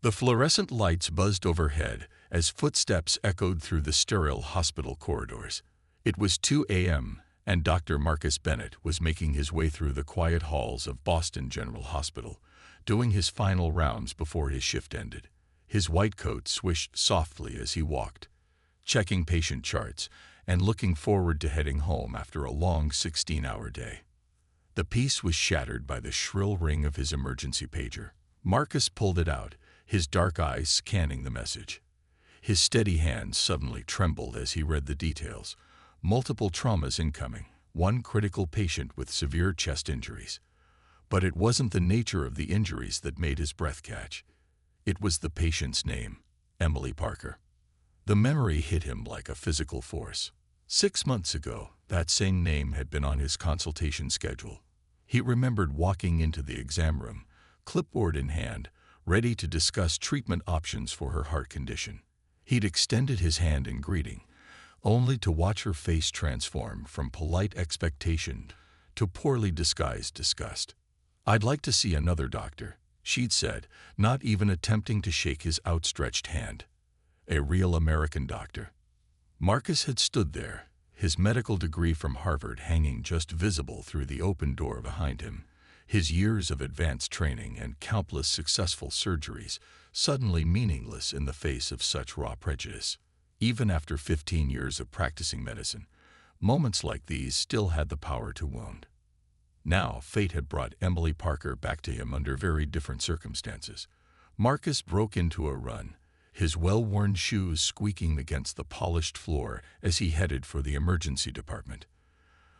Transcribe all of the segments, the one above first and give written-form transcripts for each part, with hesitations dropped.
The fluorescent lights buzzed overhead as footsteps echoed through the sterile hospital corridors. It was 2 a.m., and Dr. Marcus Bennett was making his way through the quiet halls of Boston General Hospital, doing his final rounds before his shift ended. His white coat swished softly as he walked, checking patient charts and looking forward to heading home after a long 16-hour day. The peace was shattered by the shrill ring of his emergency pager. Marcus pulled it out, his dark eyes scanning the message. His steady hands suddenly trembled as he read the details. Multiple traumas incoming, one critical patient with severe chest injuries. But it wasn't the nature of the injuries that made his breath catch. It was the patient's name, Emily Parker. The memory hit him like a physical force. 6 months ago, that same name had been on his consultation schedule. He remembered walking into the exam room, clipboard in hand, ready to discuss treatment options for her heart condition. He'd extended his hand in greeting, only to watch her face transform from polite expectation to poorly disguised disgust. "I'd like to see another doctor," she'd said, not even attempting to shake his outstretched hand. A real American doctor. Marcus had stood there, his medical degree from Harvard hanging just visible through the open door behind him, his years of advanced training and countless successful surgeries suddenly meaningless in the face of such raw prejudice. Even after 15 years of practicing medicine, moments like these still had the power to wound. Now, fate had brought Emily Parker back to him under very different circumstances. Marcus broke into a run, his well-worn shoes squeaking against the polished floor as he headed for the emergency department.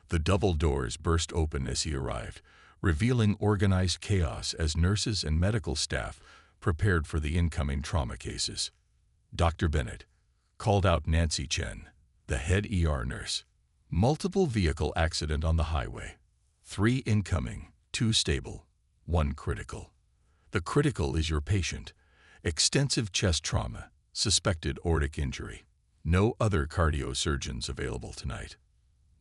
The double doors burst open as he arrived, revealing organized chaos as nurses and medical staff prepared for the incoming trauma cases. "Dr. Bennett," called out Nancy Chen, the head ER nurse. "Multiple vehicle accident on the highway. 3 incoming, 2 stable, 1 critical. The critical is your patient. Extensive chest trauma, suspected aortic injury. No other cardiosurgeons available tonight."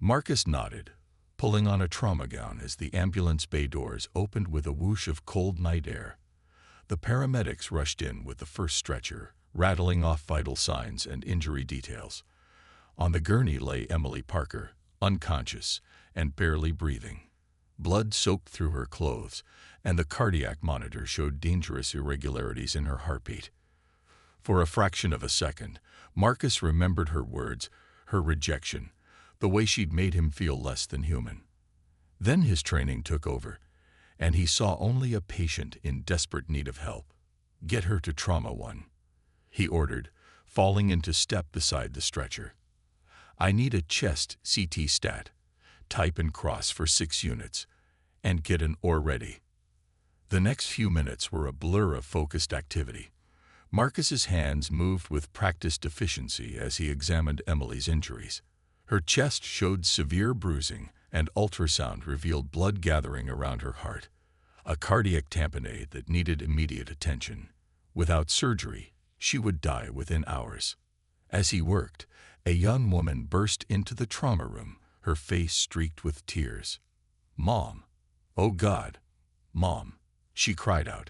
Marcus nodded, pulling on a trauma gown as the ambulance bay doors opened with a whoosh of cold night air. The paramedics rushed in with the first stretcher, rattling off vital signs and injury details. On the gurney lay Emily Parker, unconscious and barely breathing. Blood soaked through her clothes, and the cardiac monitor showed dangerous irregularities in her heartbeat. For a fraction of a second, Marcus remembered her words, her rejection, the way she'd made him feel less than human. Then his training took over, and he saw only a patient in desperate need of help. "Get her to Trauma 1," he ordered, falling into step beside the stretcher. "I need a chest CT stat. Type and cross for 6 units, and get an OR ready." The next few minutes were a blur of focused activity. Marcus's hands moved with practiced efficiency as he examined Emily's injuries. Her chest showed severe bruising, and ultrasound revealed blood gathering around her heart, a cardiac tamponade that needed immediate attention. Without surgery, she would die within hours. As he worked, a young woman burst into the trauma room, her face streaked with tears. "Mom! Oh God! Mom!" she cried out,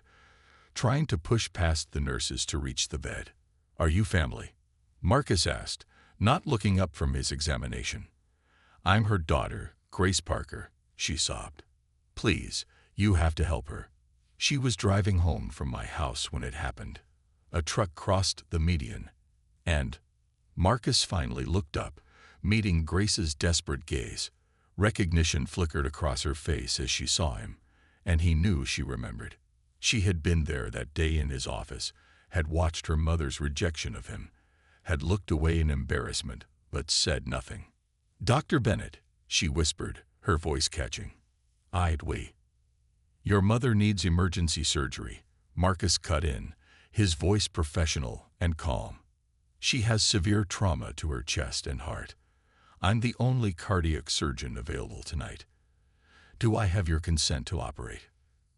trying to push past the nurses to reach the bed. "Are you family?" Marcus asked, not looking up from his examination. "I'm her daughter, Grace Parker," she sobbed. "Please, you have to help her. She was driving home from my house when it happened. A truck crossed the median, and—" Marcus finally looked up, meeting Grace's desperate gaze. Recognition flickered across her face as she saw him, and he knew she remembered. She had been there that day in his office, had watched her mother's rejection of him, had looked away in embarrassment, but said nothing. "Dr. Bennett," she whispered, her voice catching. "We. Your mother needs emergency surgery," Marcus cut in, his voice professional and calm. "She has severe trauma to her chest and heart. I'm the only cardiac surgeon available tonight. Do I have your consent to operate?"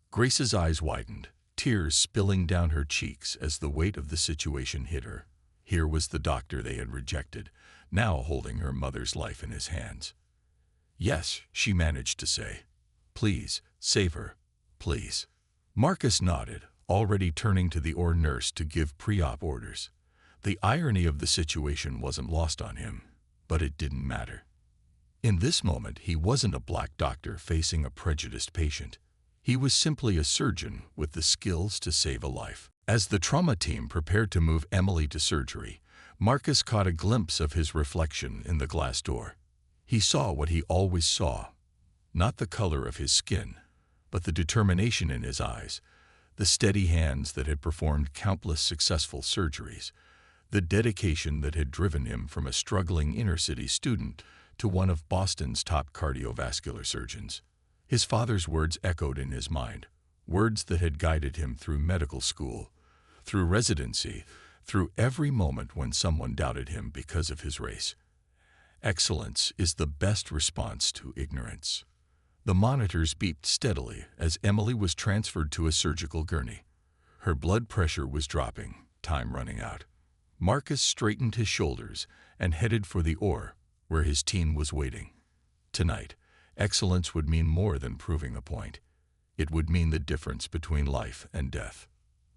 Grace's eyes widened, tears spilling down her cheeks as the weight of the situation hit her. Here was the doctor they had rejected, now holding her mother's life in his hands. "Yes," she managed to say. "Please, save her. Please." Marcus nodded, already turning to the OR nurse to give pre-op orders. The irony of the situation wasn't lost on him, but it didn't matter. In this moment, he wasn't a black doctor facing a prejudiced patient. He was simply a surgeon with the skills to save a life. As the trauma team prepared to move Emily to surgery, Marcus caught a glimpse of his reflection in the glass door. He saw what he always saw, not the color of his skin, but the determination in his eyes, the steady hands that had performed countless successful surgeries, the dedication that had driven him from a struggling inner-city student to one of Boston's top cardiovascular surgeons. His father's words echoed in his mind, words that had guided him through medical school, through residency, through every moment when someone doubted him because of his race. Excellence is the best response to ignorance. The monitors beeped steadily as Emily was transferred to a surgical gurney. Her blood pressure was dropping, time running out. Marcus straightened his shoulders and headed for the OR, where his team was waiting. Tonight, excellence would mean more than proving a point. It would mean the difference between life and death.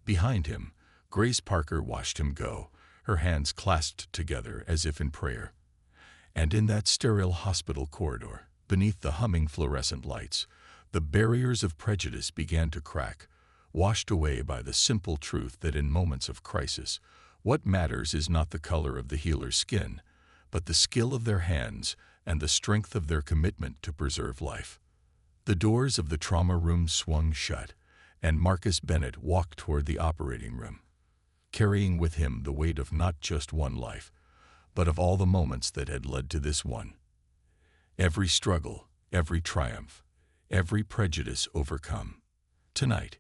Behind him, Grace Parker watched him go, her hands clasped together as if in prayer. And in that sterile hospital corridor, beneath the humming fluorescent lights, the barriers of prejudice began to crack, washed away by the simple truth that in moments of crisis, what matters is not the color of the healer's skin, but the skill of their hands and the strength of their commitment to preserve life. The doors of the trauma room swung shut, and Marcus Bennett walked toward the operating room, carrying with him the weight of not just one life, but of all the moments that had led to this one. Every struggle, every triumph, every prejudice overcome. Tonight,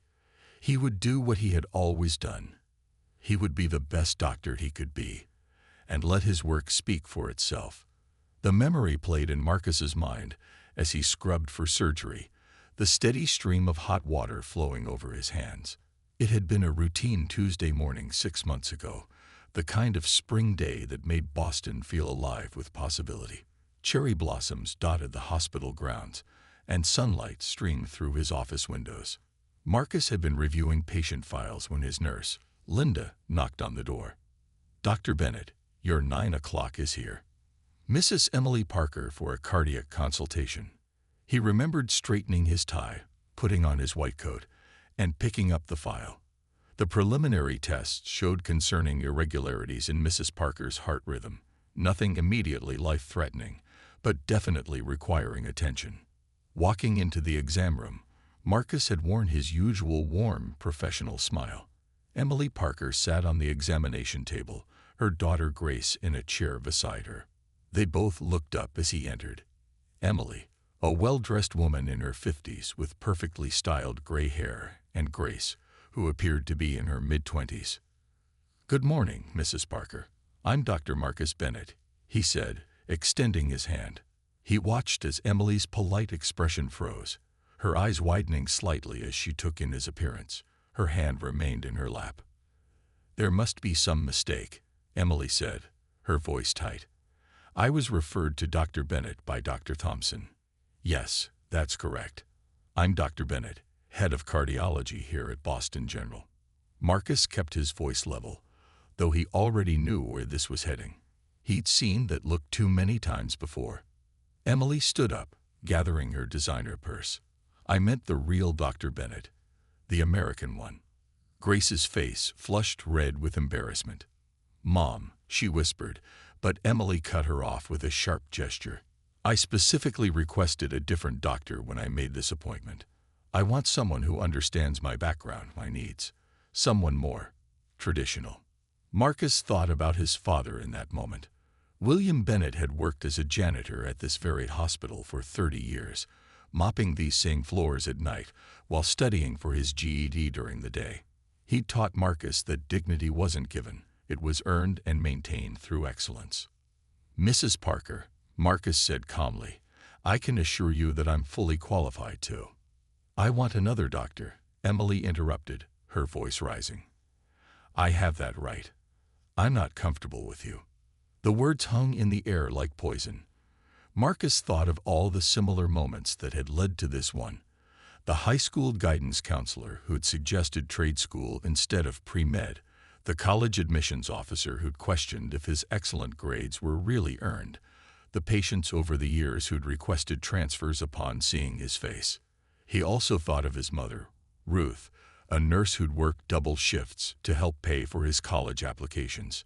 he would do what he had always done. He would be the best doctor he could be, and let his work speak for itself. The memory played in Marcus's mind as he scrubbed for surgery, the steady stream of hot water flowing over his hands. It had been a routine Tuesday morning 6 months ago, the kind of spring day that made Boston feel alive with possibility. Cherry blossoms dotted the hospital grounds, and sunlight streamed through his office windows. Marcus had been reviewing patient files when his nurse, Linda, knocked on the door. "Dr. Bennett, your 9 o'clock is here. Mrs. Emily Parker for a cardiac consultation." He remembered straightening his tie, putting on his white coat, and picking up the file. The preliminary tests showed concerning irregularities in Mrs. Parker's heart rhythm, nothing immediately life-threatening, but definitely requiring attention. Walking into the exam room, Marcus had worn his usual warm, professional smile. Emily Parker sat on the examination table, her daughter Grace in a chair beside her. They both looked up as he entered. Emily, a well-dressed woman in her 50s with perfectly styled gray hair, and Grace, who appeared to be in her mid-20s. "Good morning, Mrs. Parker. I'm Dr. Marcus Bennett," he said, extending his hand. He watched as Emily's polite expression froze, her eyes widening slightly as she took in his appearance. Her hand remained in her lap. "There must be some mistake," Emily said, her voice tight. "I was referred to Dr. Bennett by Dr. Thompson." "Yes, that's correct. I'm Dr. Bennett, head of cardiology here at Boston General." Marcus kept his voice level, though he already knew where this was heading. He'd seen that look too many times before. Emily stood up, gathering her designer purse. "I meant the real Dr. Bennett, the American one." Grace's face flushed red with embarrassment. "Mom," she whispered, but Emily cut her off with a sharp gesture. "I specifically requested a different doctor when I made this appointment. I want someone who understands my background, my needs. Someone more traditional." Marcus thought about his father in that moment. William Bennett had worked as a janitor at this very hospital for 30 years, mopping these same floors at night while studying for his GED during the day. He'd taught Marcus that dignity wasn't given, it was earned and maintained through excellence. "Mrs. Parker," Marcus said calmly, "I can assure you that I'm fully qualified too." "I want another doctor," Emily interrupted, her voice rising. "I have that right. I'm not comfortable with you." The words hung in the air like poison. Marcus thought of all the similar moments that had led to this one, The high school guidance counselor who'd suggested trade school instead of pre-med, the college admissions officer who'd questioned if his excellent grades were really earned, the patients over the years who'd requested transfers upon seeing his face. He also thought of his mother, Ruth, a nurse who'd worked double shifts to help pay for his college applications.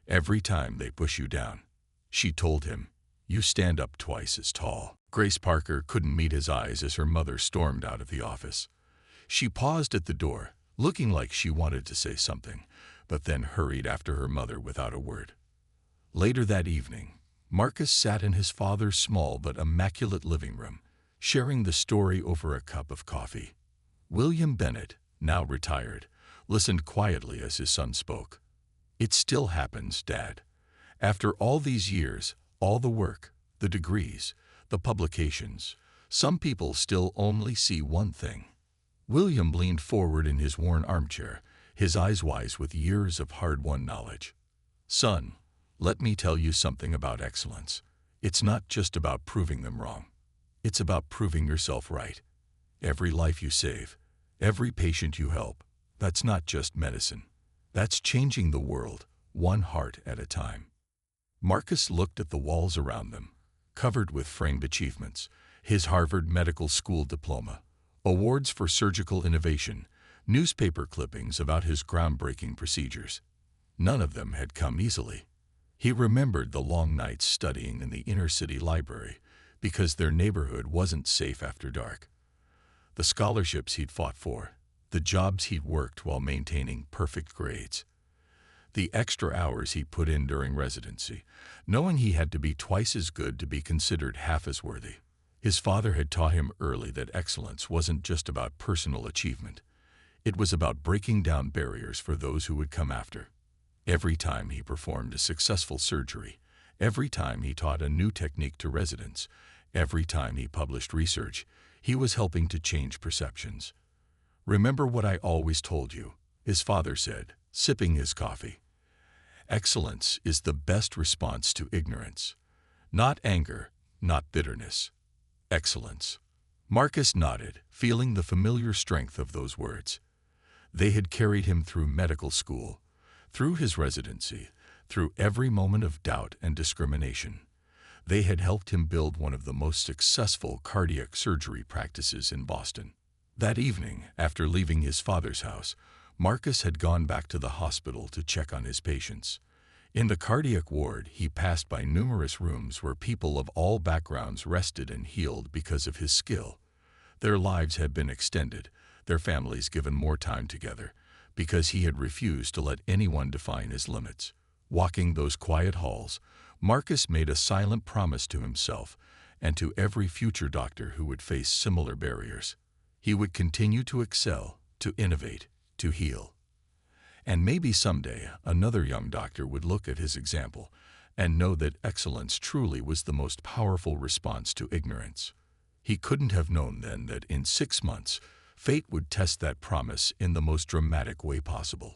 Every time they push you down, she told him, you stand up twice as tall. Grace Parker couldn't meet his eyes as her mother stormed out of the office. She paused at the door, looking like she wanted to say something, but then hurried after her mother without a word. Later that evening, Marcus sat in his father's small but immaculate living room, sharing the story over a cup of coffee. William Bennett, now retired, listened quietly as his son spoke. It still happens, Dad. After all these years, all the work, the degrees, the publications, some people still only see one thing. William leaned forward in his worn armchair, his eyes wise with years of hard-won knowledge. Son, let me tell you something about excellence. It's not just about proving them wrong. It's about proving yourself right. Every life you save, every patient you help, that's not just medicine. That's changing the world, one heart at a time. Marcus looked at the walls around them, covered with framed achievements, his Harvard Medical School diploma, awards for surgical innovation, newspaper clippings about his groundbreaking procedures. None of them had come easily. He remembered the long nights studying in the inner-city library because their neighborhood wasn't safe after dark. The scholarships he'd fought for, the jobs he'd worked while maintaining perfect grades. The extra hours he put in during residency, knowing he had to be twice as good to be considered half as worthy. His father had taught him early that excellence wasn't just about personal achievement. It was about breaking down barriers for those who would come after. Every time he performed a successful surgery, every time he taught a new technique to residents, every time he published research, he was helping to change perceptions. Remember what I always told you, his father said, sipping his coffee. Excellence is the best response to ignorance. Not anger, not bitterness. Excellence. Marcus nodded, feeling the familiar strength of those words. They had carried him through medical school, through his residency, through every moment of doubt and discrimination. They had helped him build one of the most successful cardiac surgery practices in Boston. That evening, after leaving his father's house, Marcus had gone back to the hospital to check on his patients. In the cardiac ward, he passed by numerous rooms where people of all backgrounds rested and healed because of his skill. Their lives had been extended, their families given more time together, because he had refused to let anyone define his limits. Walking those quiet halls, Marcus made a silent promise to himself and to every future doctor who would face similar barriers. He would continue to excel, to innovate, to heal. And maybe someday another young doctor would look at his example and know that excellence truly was the most powerful response to ignorance. He couldn't have known then that in 6 months, fate would test that promise in the most dramatic way possible.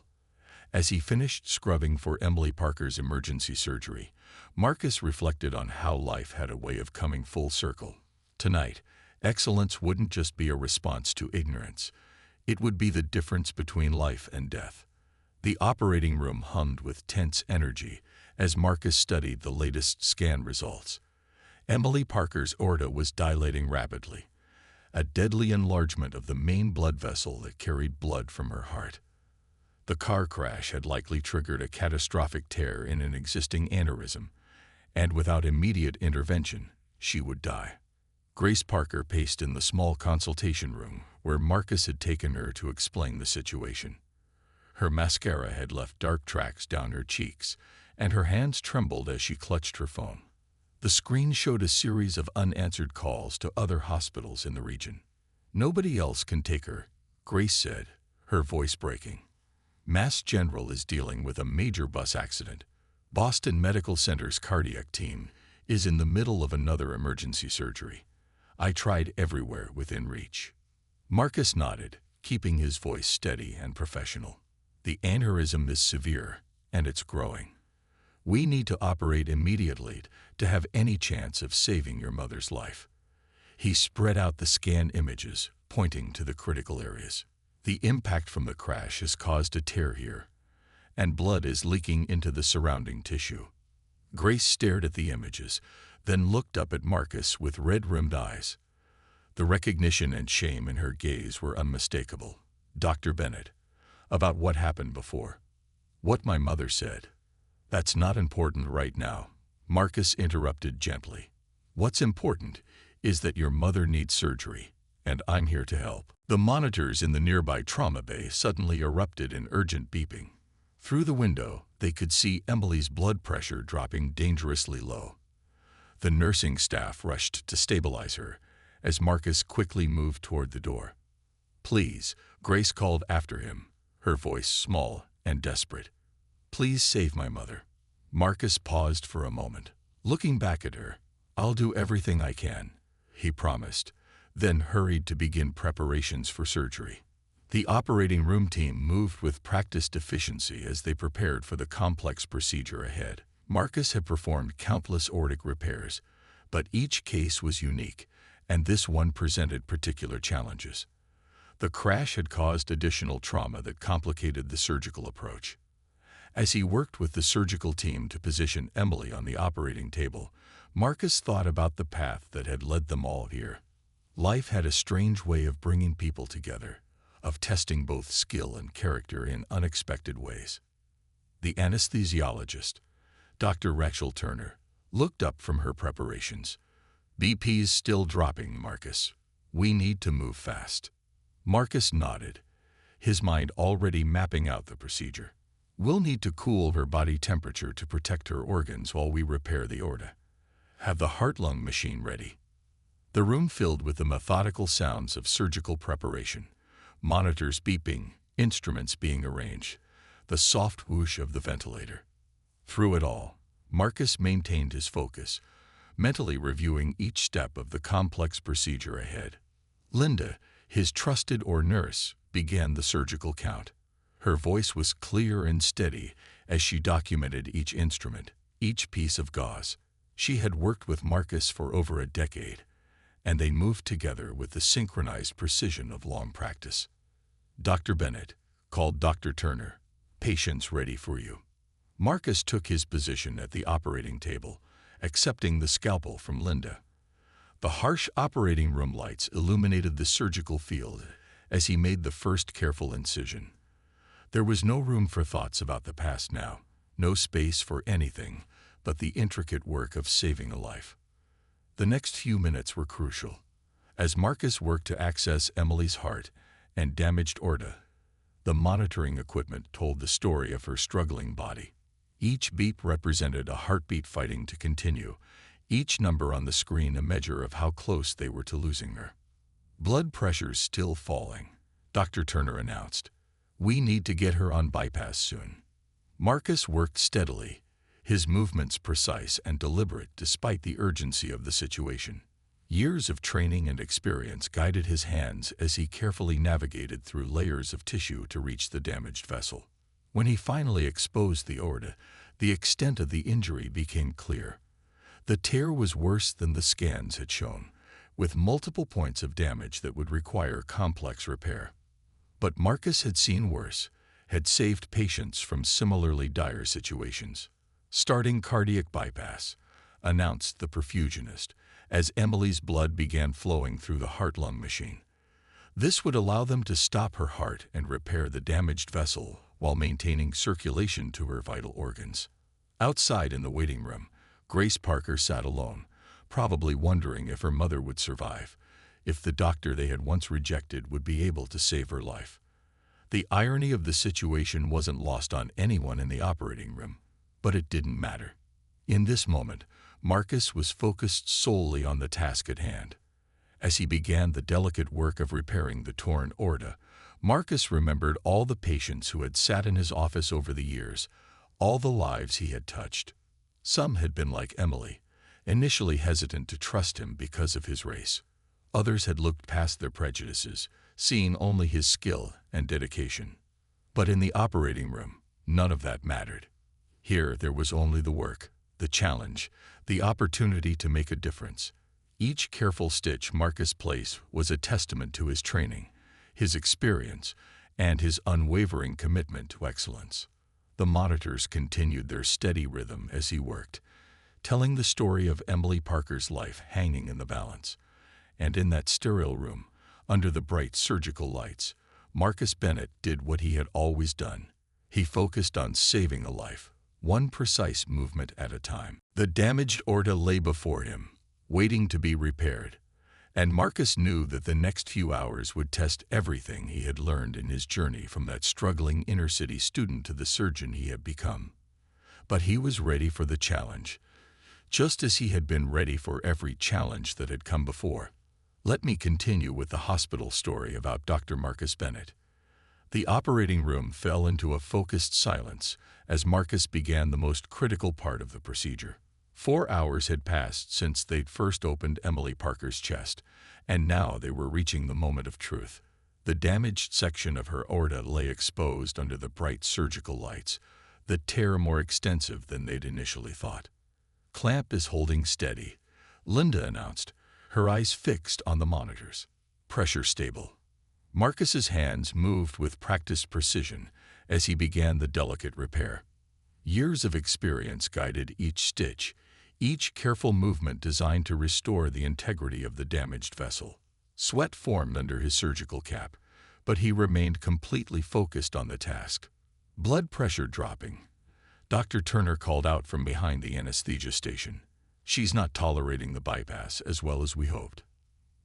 As he finished scrubbing for Emily Parker's emergency surgery, Marcus reflected on how life had a way of coming full circle. Tonight, excellence wouldn't just be a response to ignorance. It would be the difference between life and death. The operating room hummed with tense energy as Marcus studied the latest scan results. Emily Parker's aorta was dilating rapidly, a deadly enlargement of the main blood vessel that carried blood from her heart. The car crash had likely triggered a catastrophic tear in an existing aneurysm, and without immediate intervention, she would die. Grace Parker paced in the small consultation room where Marcus had taken her to explain the situation. Her mascara had left dark tracks down her cheeks, and her hands trembled as she clutched her phone. The screen showed a series of unanswered calls to other hospitals in the region. "Nobody else can take her," Grace said, her voice breaking. "Mass General is dealing with a major bus accident. Boston Medical Center's cardiac team is in the middle of another emergency surgery. I tried everywhere within reach." Marcus nodded, keeping his voice steady and professional. "The aneurysm is severe, and it's growing. We need to operate immediately to have any chance of saving your mother's life." He spread out the scan images, pointing to the critical areas. The impact from the crash has caused a tear here, and blood is leaking into the surrounding tissue. Grace stared at the images, then looked up at Marcus with red-rimmed eyes. The recognition and shame in her gaze were unmistakable. "Dr. Bennett, about what happened before." "What my mother said." "That's not important right now," Marcus interrupted gently. "What's important is that your mother needs surgery, and I'm here to help." The monitors in the nearby trauma bay suddenly erupted in urgent beeping. Through the window, they could see Emily's blood pressure dropping dangerously low. The nursing staff rushed to stabilize her as Marcus quickly moved toward the door. "Please," Grace called after him, her voice small and desperate. "Please save my mother." Marcus paused for a moment, looking back at her. "I'll do everything I can," he promised, then hurried to begin preparations for surgery. The operating room team moved with practiced efficiency as they prepared for the complex procedure ahead. Marcus had performed countless aortic repairs, but each case was unique, and this one presented particular challenges. The crash had caused additional trauma that complicated the surgical approach. As he worked with the surgical team to position Emily on the operating table, Marcus thought about the path that had led them all here. Life had a strange way of bringing people together, of testing both skill and character in unexpected ways. The anesthesiologist, Dr. Rachel Turner, looked up from her preparations. "BP's still dropping, Marcus. We need to move fast." Marcus nodded, his mind already mapping out the procedure. "We'll need to cool her body temperature to protect her organs while we repair the aorta. Have the heart-lung machine ready." The room filled with the methodical sounds of surgical preparation, monitors beeping, instruments being arranged, the soft whoosh of the ventilator. Through it all, Marcus maintained his focus, mentally reviewing each step of the complex procedure ahead. Linda, his trusted nurse, began the surgical count. Her voice was clear and steady as she documented each instrument, each piece of gauze. She had worked with Marcus for over a decade, and they moved together with the synchronized precision of long practice. "Dr. Bennett," called Dr. Turner, "patient's ready for you." Marcus took his position at the operating table, accepting the scalpel from Linda. The harsh operating room lights illuminated the surgical field as he made the first careful incision. There was no room for thoughts about the past now, no space for anything but the intricate work of saving a life. The next few minutes were crucial. As Marcus worked to access Emily's heart and damaged aorta, the monitoring equipment told the story of her struggling body. Each beep represented a heartbeat fighting to continue, each number on the screen a measure of how close they were to losing her. "Blood pressure's still falling," Dr. Turner announced. "We need to get her on bypass soon." Marcus worked steadily, his movements precise and deliberate despite the urgency of the situation. Years of training and experience guided his hands as he carefully navigated through layers of tissue to reach the damaged vessel. When he finally exposed the aorta, the extent of the injury became clear. The tear was worse than the scans had shown, with multiple points of damage that would require complex repair. But Marcus had seen worse, had saved patients from similarly dire situations. "Starting cardiac bypass," announced the perfusionist, as Emily's blood began flowing through the heart-lung machine. This would allow them to stop her heart and repair the damaged vessel while maintaining circulation to her vital organs. Outside in the waiting room, Grace Parker sat alone, probably wondering if her mother would survive, if the doctor they had once rejected would be able to save her life. The irony of the situation wasn't lost on anyone in the operating room, but it didn't matter. In this moment, Marcus was focused solely on the task at hand. As he began the delicate work of repairing the torn aorta, Marcus remembered all the patients who had sat in his office over the years, all the lives he had touched. Some had been like Emily, initially hesitant to trust him because of his race. Others had looked past their prejudices, seeing only his skill and dedication. But in the operating room, none of that mattered. Here there was only the work, the challenge, the opportunity to make a difference. Each careful stitch Marcus placed was a testament to his training, his experience, and his unwavering commitment to excellence. The monitors continued their steady rhythm as he worked, telling the story of Emily Parker's life hanging in the balance. And in that sterile room, under the bright surgical lights, Marcus Bennett did what he had always done. He focused on saving a life, one precise movement at a time. The damaged aorta lay before him, waiting to be repaired, and Marcus knew that the next few hours would test everything he had learned in his journey from that struggling inner-city student to the surgeon he had become. But he was ready for the challenge, just as he had been ready for every challenge that had come before. Let me continue with the hospital story about Dr. Marcus Bennett. The operating room fell into a focused silence as Marcus began the most critical part of the procedure. 4 hours had passed since they'd first opened Emily Parker's chest, and now they were reaching the moment of truth. The damaged section of her aorta lay exposed under the bright surgical lights, the tear more extensive than they'd initially thought. "Clamp is holding steady," Linda announced, her eyes fixed on the monitors. "Pressure stable." Marcus's hands moved with practiced precision as he began the delicate repair. Years of experience guided each stitch, each careful movement designed to restore the integrity of the damaged vessel. Sweat formed under his surgical cap, but he remained completely focused on the task. "Blood pressure dropping," Dr. Turner called out from behind the anesthesia station. "She's not tolerating the bypass as well as we hoped."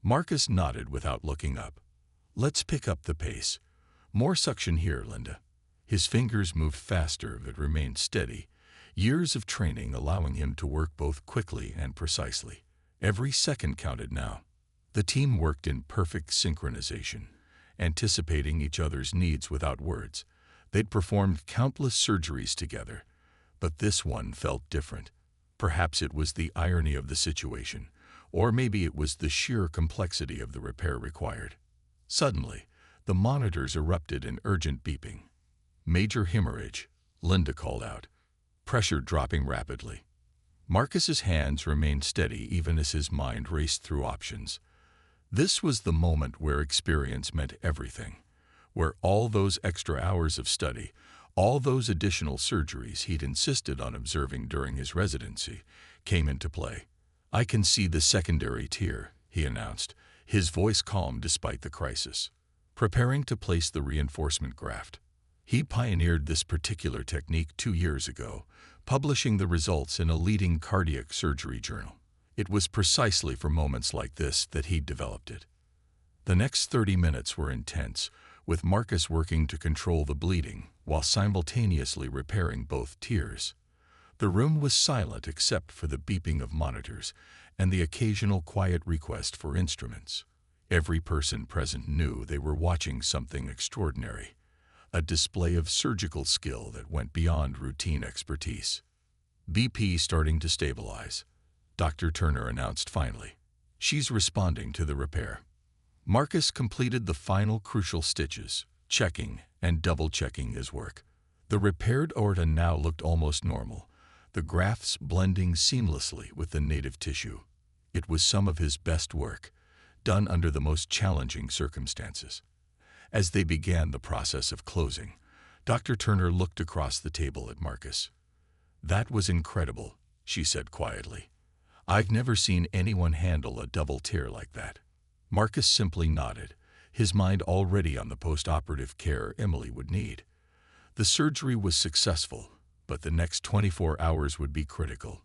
Marcus nodded without looking up. "Let's pick up the pace. More suction here, Linda." His fingers moved faster but remained steady, years of training allowing him to work both quickly and precisely. Every second counted now. The team worked in perfect synchronization, anticipating each other's needs without words. They'd performed countless surgeries together, but this one felt different. Perhaps it was the irony of the situation, or maybe it was the sheer complexity of the repair required. Suddenly, the monitors erupted in urgent beeping. "Major hemorrhage," Linda called out. "Pressure dropping rapidly." Marcus's hands remained steady even as his mind raced through options. This was the moment where experience meant everything, where all those extra hours of study, all those additional surgeries he'd insisted on observing during his residency, came into play. "I can see the secondary tier," he announced, his voice calm despite the crisis. "Preparing to place the reinforcement graft." He pioneered this particular technique 2 years ago, publishing the results in a leading cardiac surgery journal. It was precisely for moments like this that he'd developed it. The next 30 minutes were intense, with Marcus working to control the bleeding while simultaneously repairing both tiers. The room was silent except for the beeping of monitors and the occasional quiet request for instruments. Every person present knew they were watching something extraordinary, a display of surgical skill that went beyond routine expertise. "BP starting to stabilize," Dr. Turner announced finally. "She's responding to the repair." Marcus completed the final crucial stitches, checking and double-checking his work. The repaired aorta now looked almost normal, the grafts blending seamlessly with the native tissue. It was some of his best work, done under the most challenging circumstances. As they began the process of closing, Dr. Turner looked across the table at Marcus. "That was incredible," she said quietly. "I've never seen anyone handle a double tear like that." Marcus simply nodded, his mind already on the post-operative care Emily would need. The surgery was successful, but the next 24 hours would be critical.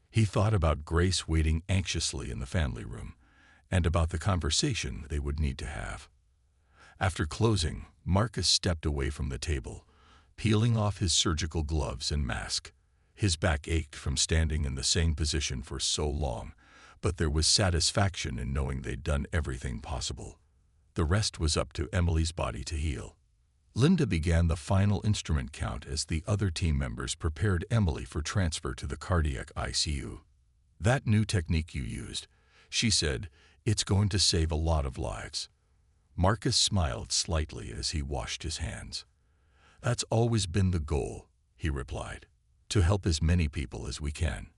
He thought about Grace waiting anxiously in the family room, and about the conversation they would need to have. After closing, Marcus stepped away from the table, peeling off his surgical gloves and mask. His back ached from standing in the same position for so long, but there was satisfaction in knowing they'd done everything possible. The rest was up to Emily's body to heal. Linda began the final instrument count as the other team members prepared Emily for transfer to the cardiac ICU. "That new technique you used," she said, "it's going to save a lot of lives." Marcus smiled slightly as he washed his hands. "That's always been the goal," he replied, "to help as many people as we can."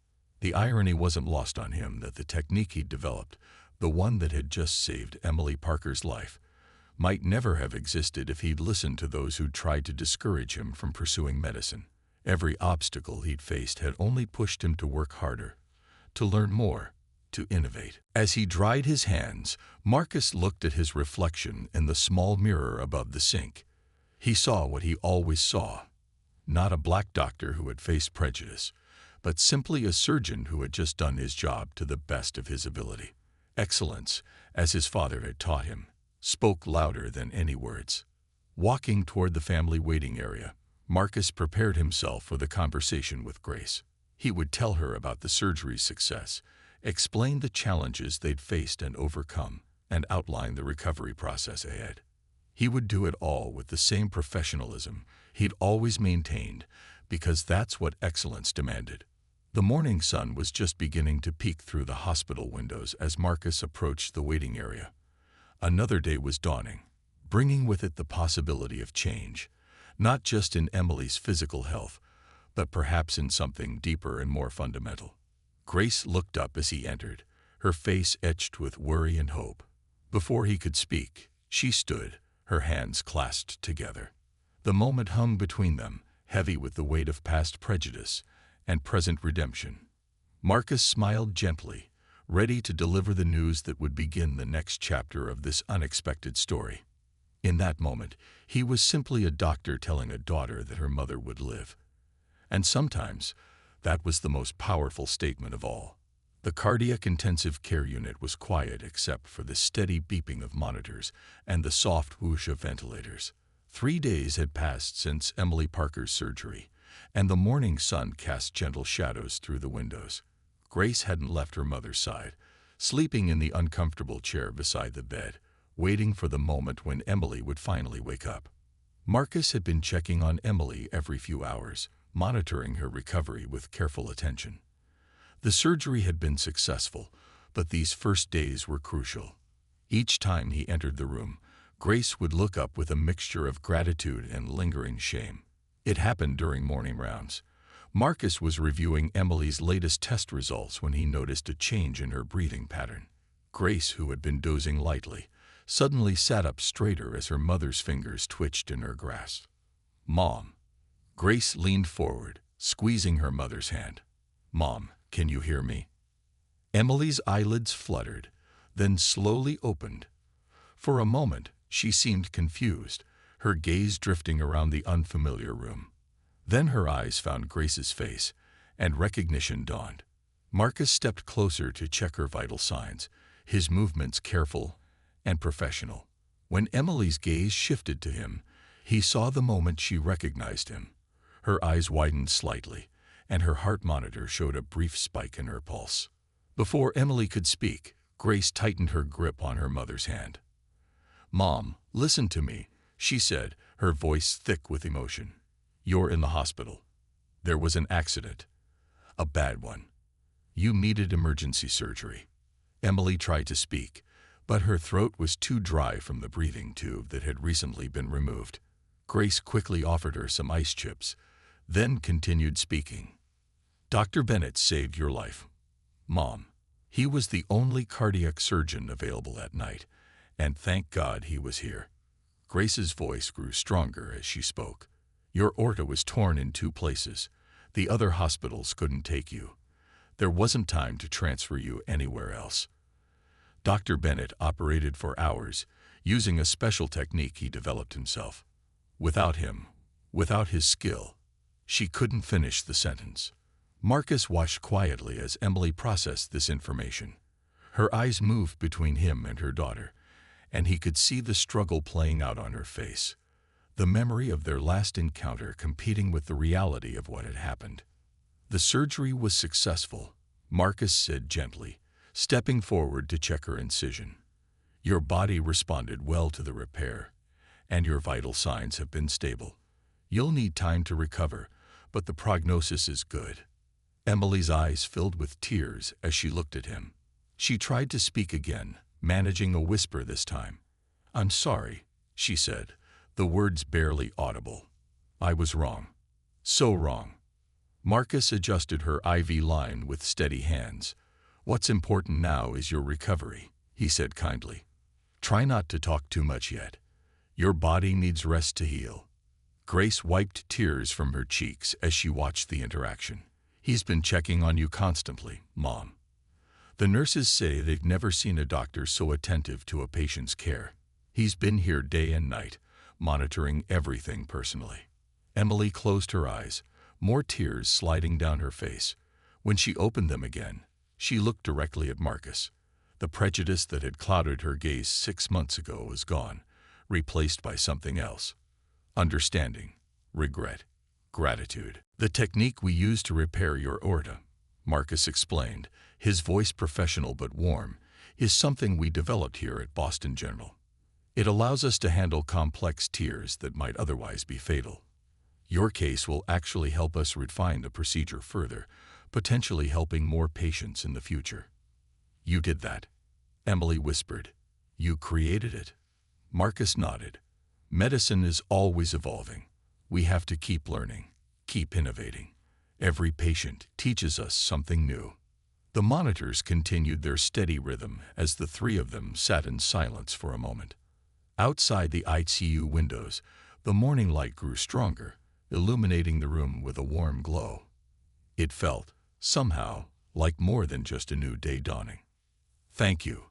The irony wasn't lost on him that the technique he'd developed, the one that had just saved Emily Parker's life, might never have existed if he'd listened to those who'd tried to discourage him from pursuing medicine. Every obstacle he'd faced had only pushed him to work harder, to learn more, to innovate. As he dried his hands, Marcus looked at his reflection in the small mirror above the sink. He saw what he always saw, not a black doctor who had faced prejudice, but simply a surgeon who had just done his job to the best of his ability. Excellence, as his father had taught him, spoke louder than any words. Walking toward the family waiting area, Marcus prepared himself for the conversation with Grace. He would tell her about the surgery's success, explain the challenges they'd faced and overcome, and outline the recovery process ahead. He would do it all with the same professionalism he'd always maintained, because that's what excellence demanded. The morning sun was just beginning to peek through the hospital windows as Marcus approached the waiting area. Another day was dawning, bringing with it the possibility of change, not just in Emily's physical health, but perhaps in something deeper and more fundamental. Grace looked up as he entered, her face etched with worry and hope. Before he could speak, she stood, her hands clasped together. The moment hung between them, heavy with the weight of past prejudice and present redemption. Marcus smiled gently, ready to deliver the news that would begin the next chapter of this unexpected story. In that moment, he was simply a doctor telling a daughter that her mother would live. And sometimes, that was the most powerful statement of all. The cardiac intensive care unit was quiet except for the steady beeping of monitors and the soft whoosh of ventilators. 3 days had passed since Emily Parker's surgery, and the morning sun cast gentle shadows through the windows. Grace hadn't left her mother's side, sleeping in the uncomfortable chair beside the bed, waiting for the moment when Emily would finally wake up. Marcus had been checking on Emily every few hours, monitoring her recovery with careful attention. The surgery had been successful, but these first days were crucial. Each time he entered the room, Grace would look up with a mixture of gratitude and lingering shame. It happened during morning rounds. Marcus was reviewing Emily's latest test results when he noticed a change in her breathing pattern. Grace, who had been dozing lightly, suddenly sat up straighter as her mother's fingers twitched in her grasp. "Mom." Grace leaned forward, squeezing her mother's hand. "Mom, can you hear me?" Emily's eyelids fluttered, then slowly opened. For a moment, she seemed confused, her gaze drifting around the unfamiliar room. Then her eyes found Grace's face, and recognition dawned. Marcus stepped closer to check her vital signs, his movements careful and professional. When Emily's gaze shifted to him, he saw the moment she recognized him. Her eyes widened slightly, and her heart monitor showed a brief spike in her pulse. Before Emily could speak, Grace tightened her grip on her mother's hand. "Mom, listen to me," she said, her voice thick with emotion. "You're in the hospital. There was an accident. A bad one. You needed emergency surgery." Emily tried to speak, but her throat was too dry from the breathing tube that had recently been removed. Grace quickly offered her some ice chips, then continued speaking. "Dr. Bennett saved your life, Mom. He was the only cardiac surgeon available at night, and thank God he was here." Grace's voice grew stronger as she spoke. "Your aorta was torn in 2 places. The other hospitals couldn't take you. There wasn't time to transfer you anywhere else. Dr. Bennett operated for hours, using a special technique he developed himself. Without him, without his skill," she couldn't finish the sentence. Marcus watched quietly as Emily processed this information. Her eyes moved between him and her daughter, and he could see the struggle playing out on her face, the memory of their last encounter competing with the reality of what had happened. "The surgery was successful," Marcus said gently, stepping forward to check her incision. "Your body responded well to the repair, and your vital signs have been stable. You'll need time to recover, but the prognosis is good." Emily's eyes filled with tears as she looked at him. She tried to speak again, managing a whisper this time. "I'm sorry," she said, the words barely audible. "I was wrong. So wrong." Marcus adjusted her IV line with steady hands. "What's important now is your recovery," he said kindly. "Try not to talk too much yet. Your body needs rest to heal." Grace wiped tears from her cheeks as she watched the interaction. "He's been checking on you constantly, Mom. The nurses say they've never seen a doctor so attentive to a patient's care. He's been here day and night, monitoring everything personally." Emily closed her eyes, more tears sliding down her face. When she opened them again, she looked directly at Marcus. The prejudice that had clouded her gaze 6 months ago was gone, replaced by something else. Understanding, regret, gratitude. "The technique we use to repair your aorta," Marcus explained, his voice professional but warm, "is something we developed here at Boston General. It allows us to handle complex tears that might otherwise be fatal. Your case will actually help us refine the procedure further, potentially helping more patients in the future." "You did that?" Emily whispered. "You created it?" Marcus nodded. "Medicine is always evolving. We have to keep learning, keep innovating. Every patient teaches us something new." The monitors continued their steady rhythm as the three of them sat in silence for a moment. Outside the ICU windows, the morning light grew stronger, illuminating the room with a warm glow. It felt, somehow, like more than just a new day dawning. "Thank you,"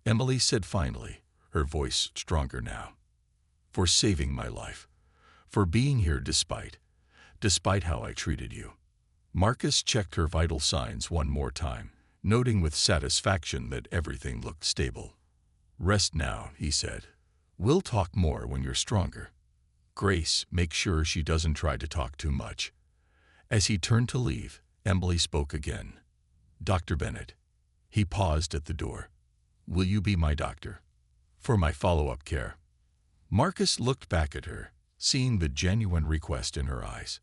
Emily said finally, her voice stronger now. "For saving my life. For being here despite how I treated you." Marcus checked her vital signs one more time, noting with satisfaction that everything looked stable. "Rest now," he said. "We'll talk more when you're stronger. Grace, make sure she doesn't try to talk too much." As he turned to leave, Emily spoke again. "Dr. Bennett." He paused at the door. "Will you be my doctor? For my follow-up care?" Marcus looked back at her, seeing the genuine request in her eyes.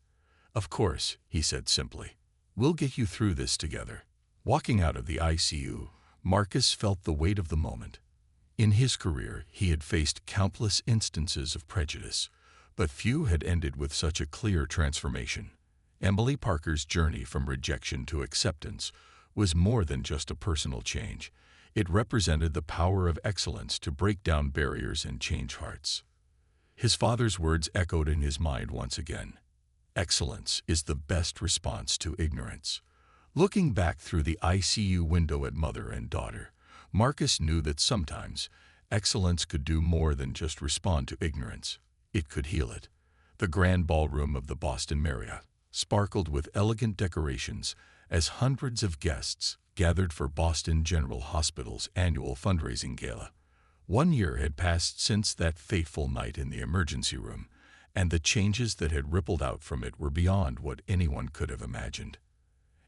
"Of course," he said simply. "We'll get you through this together." Walking out of the ICU, Marcus felt the weight of the moment. In his career, he had faced countless instances of prejudice, but few had ended with such a clear transformation. Emily Parker's journey from rejection to acceptance was more than just a personal change. It represented the power of excellence to break down barriers and change hearts. His father's words echoed in his mind once again. "Excellence is the best response to ignorance." Looking back through the ICU window at mother and daughter, Marcus knew that sometimes excellence could do more than just respond to ignorance. It could heal it. The grand ballroom of the Boston Marriott sparkled with elegant decorations as hundreds of guests gathered for Boston General Hospital's annual fundraising gala. 1 year had passed since that fateful night in the emergency room, and the changes that had rippled out from it were beyond what anyone could have imagined.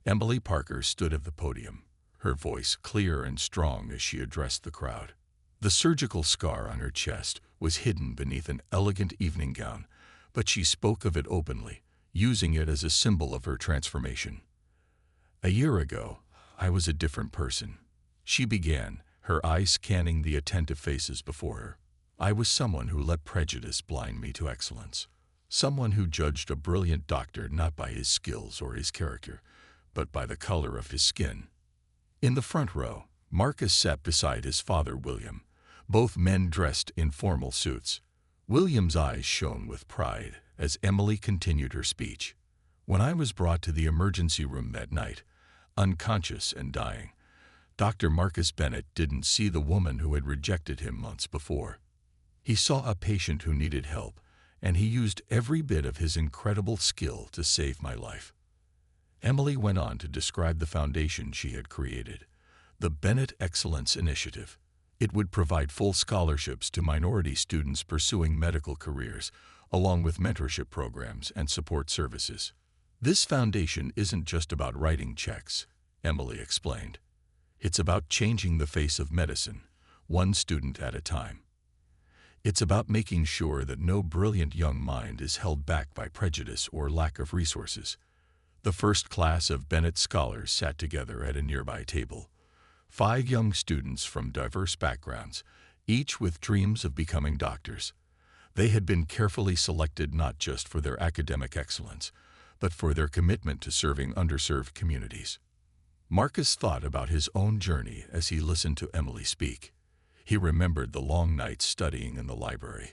Emily Parker stood at the podium, her voice clear and strong as she addressed the crowd. The surgical scar on her chest was hidden beneath an elegant evening gown, but she spoke of it openly, using it as a symbol of her transformation. "A year ago, I was a different person," she began, her eyes scanning the attentive faces before her. "I was someone who let prejudice blind me to excellence. Someone who judged a brilliant doctor not by his skills or his character, but by the color of his skin." In the front row, Marcus sat beside his father, William, both men dressed in formal suits. William's eyes shone with pride as Emily continued her speech. "When I was brought to the emergency room that night, unconscious and dying, Dr. Marcus Bennett didn't see the woman who had rejected him months before. He saw a patient who needed help, and he used every bit of his incredible skill to save my life." Emily went on to describe the foundation she had created, the Bennett Excellence Initiative. It would provide full scholarships to minority students pursuing medical careers, along with mentorship programs and support services. "This foundation isn't just about writing checks," Emily explained. "It's about changing the face of medicine, one student at a time. It's about making sure that no brilliant young mind is held back by prejudice or lack of resources." The first class of Bennett scholars sat together at a nearby table. 5 young students from diverse backgrounds, each with dreams of becoming doctors. They had been carefully selected not just for their academic excellence, but for their commitment to serving underserved communities. Marcus thought about his own journey as he listened to Emily speak. He remembered the long nights studying in the library,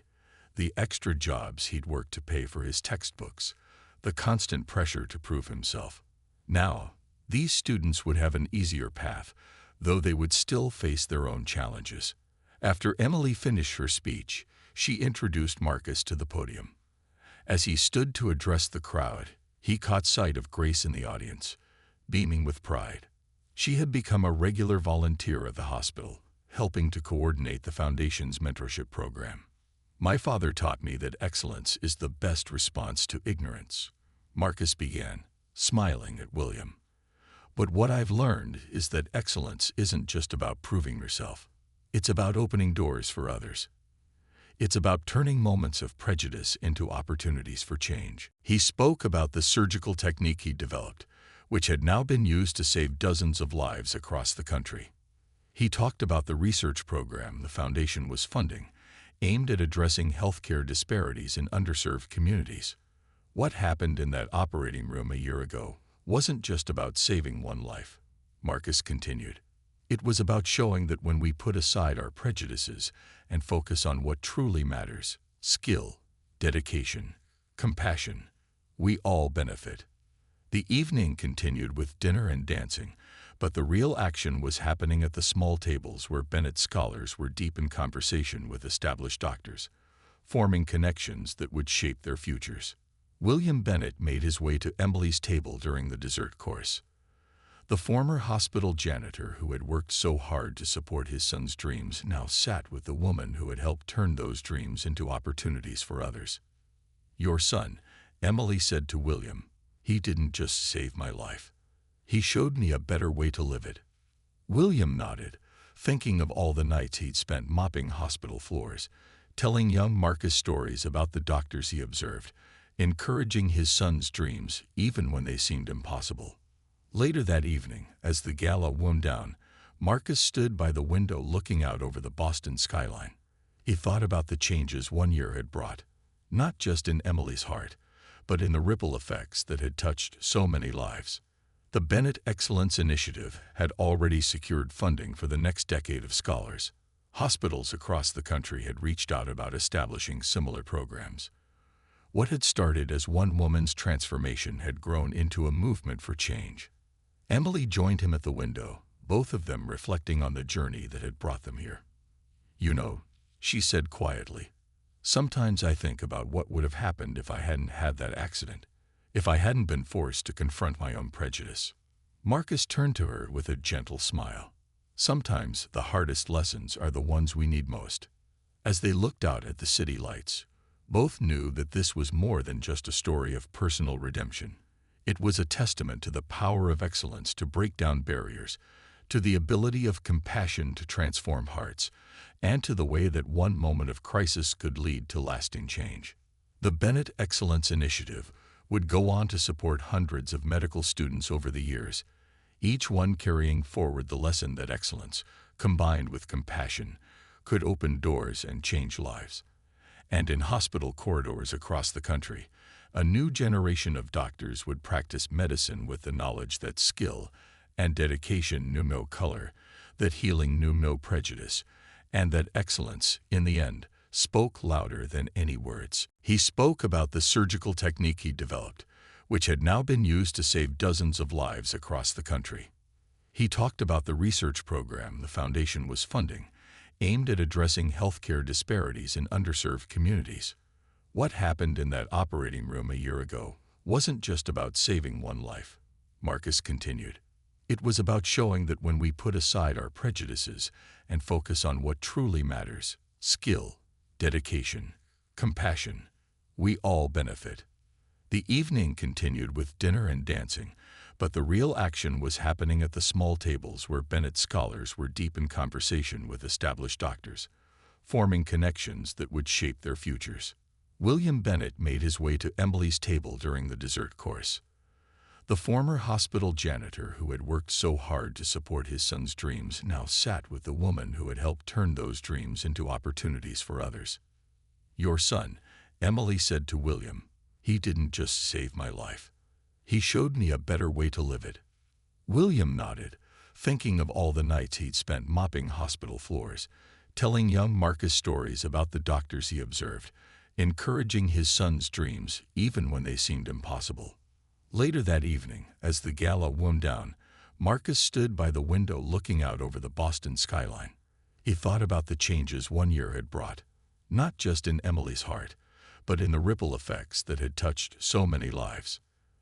the extra jobs he'd worked to pay for his textbooks, the constant pressure to prove himself. Now, these students would have an easier path, though they would still face their own challenges. After Emily finished her speech, she introduced Marcus to the podium. As he stood to address the crowd, he caught sight of Grace in the audience, beaming with pride. She had become a regular volunteer at the hospital, helping to coordinate the Foundation's mentorship program. "My father taught me that excellence is the best response to ignorance," Marcus began, smiling at William. "But what I've learned is that excellence isn't just about proving yourself. It's about opening doors for others. It's about turning moments of prejudice into opportunities for change." He spoke about the surgical technique he developed, which had now been used to save dozens of lives across the country. He talked about the research program the Foundation was funding, aimed at addressing healthcare disparities in underserved communities. "What happened in that operating room a year ago wasn't just about saving one life," Marcus continued. "It was about showing that when we put aside our prejudices and focus on what truly matters, skill, dedication, compassion, we all benefit." The evening continued with dinner and dancing, but the real action was happening at the small tables where Bennett scholars were deep in conversation with established doctors, forming connections that would shape their futures. William Bennett made his way to Emily's table during the dessert course. The former hospital janitor who had worked so hard to support his son's dreams now sat with the woman who had helped turn those dreams into opportunities for others. "Your son," Emily said to William, "he didn't just save my life. He showed me a better way to live it." William nodded, thinking of all the nights he'd spent mopping hospital floors, telling young Marcus stories about the doctors he observed, encouraging his son's dreams even when they seemed impossible. Later that evening, as the gala wound down, Marcus stood by the window looking out over the Boston skyline. He thought about the changes one year had brought, not just in Emily's heart, but in the ripple effects that had touched so many lives. The Bennett Excellence Initiative had already secured funding for the next decade of scholars. Hospitals across the country had reached out about establishing similar programs. What had started as one woman's transformation had grown into a movement for change. Emily joined him at the window, both of them reflecting on the journey that had brought them here. "You know," she said quietly, "sometimes I think about what would have happened if I hadn't had that accident, if I hadn't been forced to confront my own prejudice." Marcus turned to her with a gentle smile. "Sometimes the hardest lessons are the ones we need most." As they looked out at the city lights, both knew that this was more than just a story of personal redemption. It was a testament to the power of excellence to break down barriers, to the ability of compassion to transform hearts, and to the way that one moment of crisis could lead to lasting change. The Bennett Excellence Initiative would go on to support hundreds of medical students over the years, each one carrying forward the lesson that excellence, combined with compassion, could open doors and change lives. And in hospital corridors across the country, a new generation of doctors would practice medicine with the knowledge that skill and dedication knew no color, that healing knew no prejudice, and that excellence, in the end, spoke louder than any words. He spoke about the surgical technique he developed, which had now been used to save dozens of lives across the country. He talked about the research program the Foundation was funding, aimed at addressing healthcare disparities in underserved communities. "What happened in that operating room a year ago wasn't just about saving one life," Marcus continued. "It was about showing that when we put aside our prejudices and focus on what truly matters, skill, dedication, compassion, we all benefit." The evening continued with dinner and dancing, but the real action was happening at the small tables where Bennett scholars were deep in conversation with established doctors, forming connections that would shape their futures. William Bennett made his way to Emily's table during the dessert course. The former hospital janitor who had worked so hard to support his son's dreams now sat with the woman who had helped turn those dreams into opportunities for others. "Your son," Emily said to William, "he didn't just save my life. He showed me a better way to live it. William nodded, thinking of all the nights he'd spent mopping hospital floors, telling young Marcus stories about the doctors he observed, encouraging his son's dreams even when they seemed impossible. Later that evening, as the gala wound down, Marcus stood by the window looking out over the Boston skyline. He thought about the changes 1 year had brought, not just in Emily's heart, but in the ripple effects that had touched so many lives.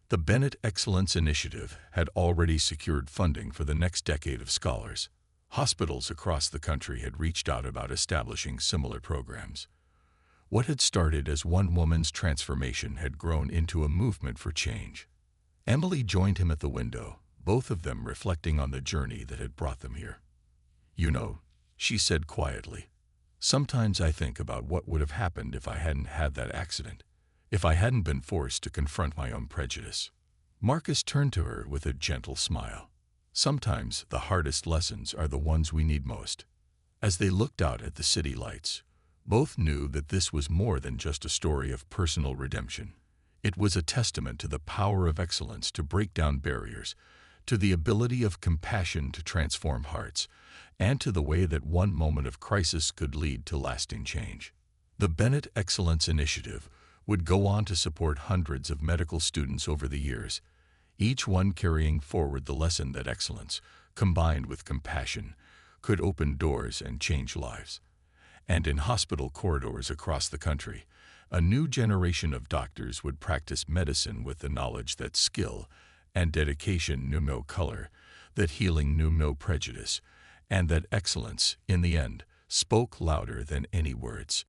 The Bennett Excellence Initiative had already secured funding for the next decade of scholars. Hospitals across the country had reached out about establishing similar programs. What had started as one woman's transformation had grown into a movement for change. Emily joined him at the window, both of them reflecting on the journey that had brought them here. "You know," she said quietly, "sometimes I think about what would have happened if I hadn't had that accident, if I hadn't been forced to confront my own prejudice." Marcus turned to her with a gentle smile. "Sometimes the hardest lessons are the ones we need most." As they looked out at the city lights, both knew that this was more than just a story of personal redemption. It was a testament to the power of excellence to break down barriers, to the ability of compassion to transform hearts, and to the way that one moment of crisis could lead to lasting change. The Bennett Excellence Initiative would go on to support hundreds of medical students over the years, each one carrying forward the lesson that excellence, combined with compassion, could open doors and change lives. And in hospital corridors across the country, a new generation of doctors would practice medicine with the knowledge that skill and dedication knew no color, that healing knew no prejudice, and that excellence, in the end, spoke louder than any words.